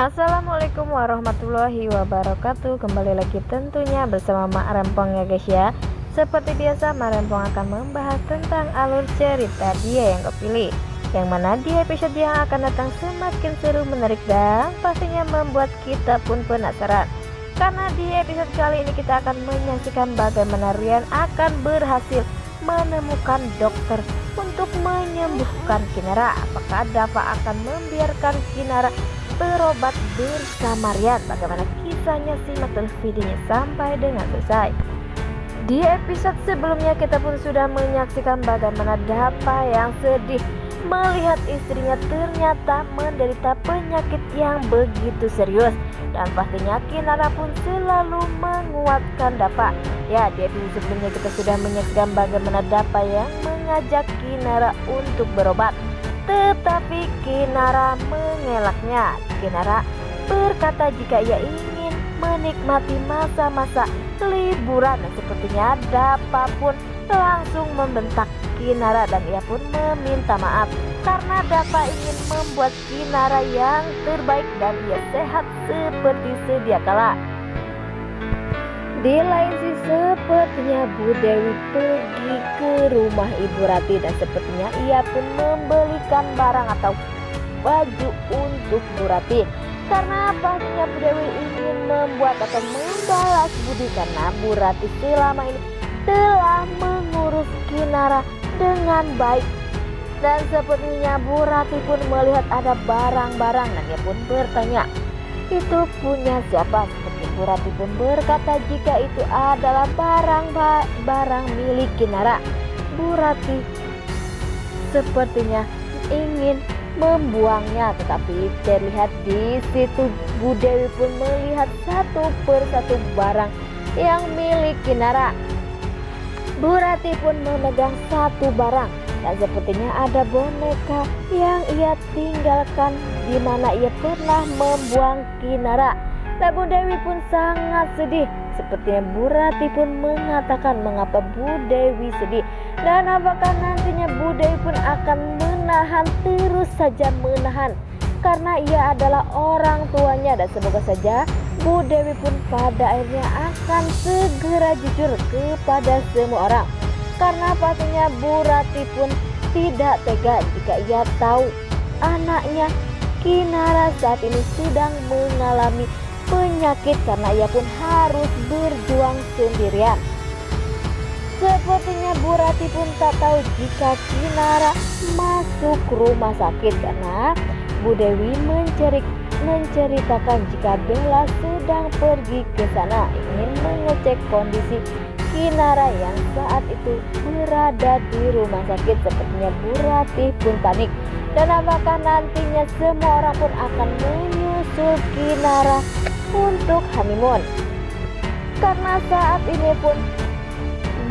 Assalamualaikum warahmatullahi wabarakatuh. Kembali lagi tentunya bersama Mak Rempong ya guys ya. Seperti biasa Mak Rempong akan membahas tentang alur cerita dia yang kepilih, yang mana di episode yang akan datang semakin seru, menarik dan pastinya membuat kita pun penasaran. Karena di episode kali ini kita akan menyaksikan bagaimana Rian akan berhasil menemukan dokter untuk menyembuhkan Kinara. Apakah Dava akan membiarkan Kinara berobat bersama Rian? Bagaimana kisahnya, simak terus videonya sampai dengan selesai. Di episode sebelumnya kita pun sudah menyaksikan bagaimana Dava yang sedih melihat istrinya ternyata menderita penyakit yang begitu serius, dan pastinya Kinara pun selalu menguatkan Dava. Ya, di episode sebelumnya kita sudah menyaksikan bagaimana Dava yang mengajak Kinara untuk berobat, tetapi Kinara mengelaknya. Kinara berkata jika ia ingin menikmati masa-masa liburan, dan sepertinya Dava pun langsung membentak Kinara dan ia pun meminta maaf karena Dava ingin membuat Kinara yang terbaik dan ia sehat seperti sedia kala. Di lain sisi sepertinya Bu Dewi pergi ke rumah Ibu Rati dan sepertinya ia pun membelikan barang atau baju untuk Bu Rati. Karena pastinya Bu Dewi ingin membuat atau membalas budi karena Bu Rati selama ini telah mengurus Kinara dengan baik. Dan sepertinya Bu Rati pun melihat ada barang-barang dan dia pun bertanya, itu punya siapa? Seperti Bu Rati pun berkata jika itu adalah barang milik Kinara. Bu Rati sepertinya ingin membuangnya, tetapi terlihat di situ Bu Dewi pun melihat satu persatu barang yang milik Kinara. Bu Rati pun memegang satu barang dan sepertinya ada boneka yang ia tinggalkan di mana ia pernah membuang Kinara. Dan Bu Dewi pun sangat sedih. Sepertinya Bu Rati pun mengatakan mengapa Bu Dewi sedih dan apakah nantinya Bu Dewi pun akan menahan, terus saja menahan karena ia adalah orang tuanya, dan semoga saja Bu Dewi pun pada akhirnya akan segera jujur kepada semua orang. Karena pastinya Bu Rati pun tidak tega jika ia tahu anaknya Kinara saat ini sedang mengalami penyakit karena ia pun harus berjuang sendirian. Sepertinya Bu Rati pun tak tahu jika Kinara masuk rumah sakit karena Bu Dewi menceritakan jika Bella sedang pergi ke sana ingin mengecek kondisi Kinara yang saat itu berada di rumah sakit. Sepertinya Bu Rati pun panik dan apakah nantinya semua orang pun akan menyusul Kinara untuk honeymoon. Karena saat ini pun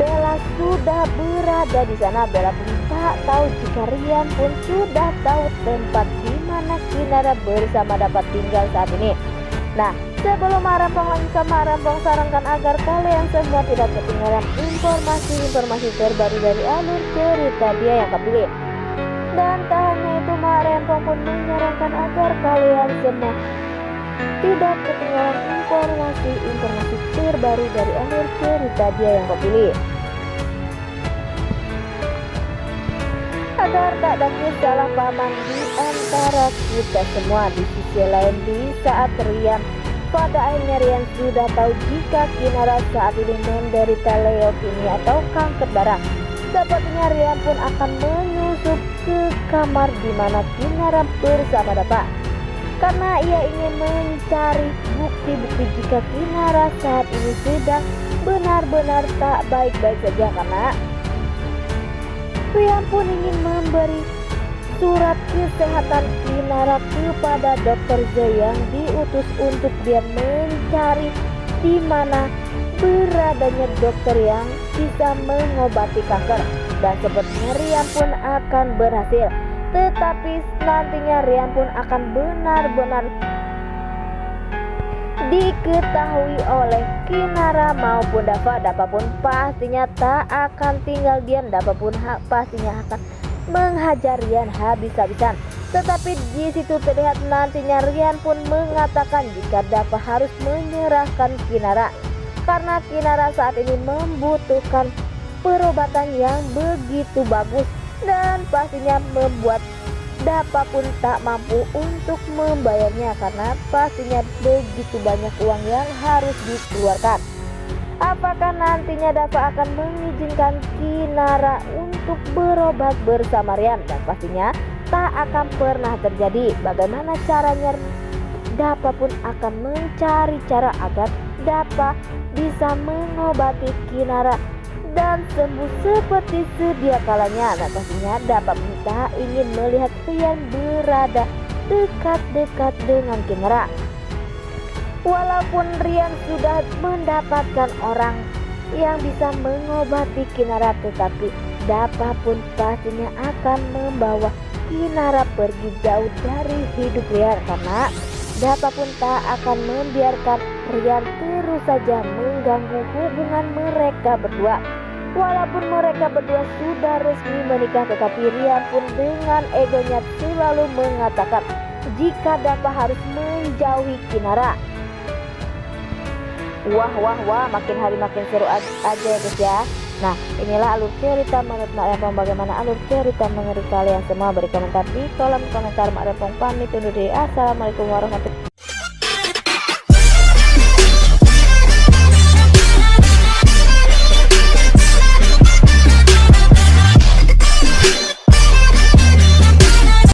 Bella sudah berada di sana. Bella pun tak tahu jika Rian pun sudah tahu tempat di mana Kinara bersama dapat tinggal saat ini. Nah, sebelum Mak Rempong lanjutkan, Mak Rempong sarankan agar kalian semua tidak ketinggalan informasi terbaru dari alur cerita dia yang kepilih. Dan tak hanya itu, Mak Rempong pun menyarankan agar kalian semua tidak ketinggalan informasi terbaru dari alur cerita dia yang kepilih, agar tak ada kesalahpahaman di antara kita semua. Di sisi lain, di saat Rian pada akhirnya Rian sudah tahu jika Kinara saat ini menderita leukemia atau kanker darah, sepertinya Rian pun akan menyusup ke kamar di mana Kinara bersama Dava karena ia ingin mencari bukti-bukti jika Kinara saat ini sedang benar-benar tak baik-baik saja. Karena Rian pun ingin memberi surat kesehatan Kinara kepada Dokter Z yang diutus untuk dia mencari di mana beradanya dokter yang bisa mengobati kanker, dan sepertinya Rian pun akan berhasil. Tetapi nantinya Rian pun akan benar-benar diketahui oleh Kinara maupun Dava. Dava pun pastinya tak akan tinggal diam. Dava pun pastinya akan menghajar Rian habis-habisan. Tetapi di situ terlihat nantinya Rian pun mengatakan jika Dava harus menyerahkan Kinara karena Kinara saat ini membutuhkan perobatan yang begitu bagus dan pastinya membuat Dava pun tak mampu untuk membayarnya karena pastinya begitu banyak uang yang harus dikeluarkan. Apakah nantinya Dava akan mengizinkan Kinara untuk berobat bersama Rian? Dan pastinya tak akan pernah terjadi. Bagaimana caranya? Dava pun akan mencari cara agar Dava bisa mengobati Kinara dan sembuh seperti sedia kalanya. Nah pastinya Dava pun tak ingin melihat Rian berada dekat-dekat dengan Kinara. Walaupun Rian sudah mendapatkan orang yang bisa mengobati Kinara, tetapi Dava pun pastinya akan membawa Kinara pergi jauh dari hidup Rian karena Dava pun tak akan membiarkan Rian terus saja mengganggu hubungan mereka berdua. Walaupun mereka berdua sudah resmi menikah, tetapi Rian pun dengan egonya selalu mengatakan jika Dava harus menjauhi Kinara. Wah, makin hari makin seru aja ya guys ya. Nah, inilah alur cerita menurut Mak Rempong. Bagaimana alur cerita menurut kalian semua? Beri komentar di kolom komentar. Mak Rempong pamit undur diri. Assalamualaikum warahmatullahi wabarakatuh.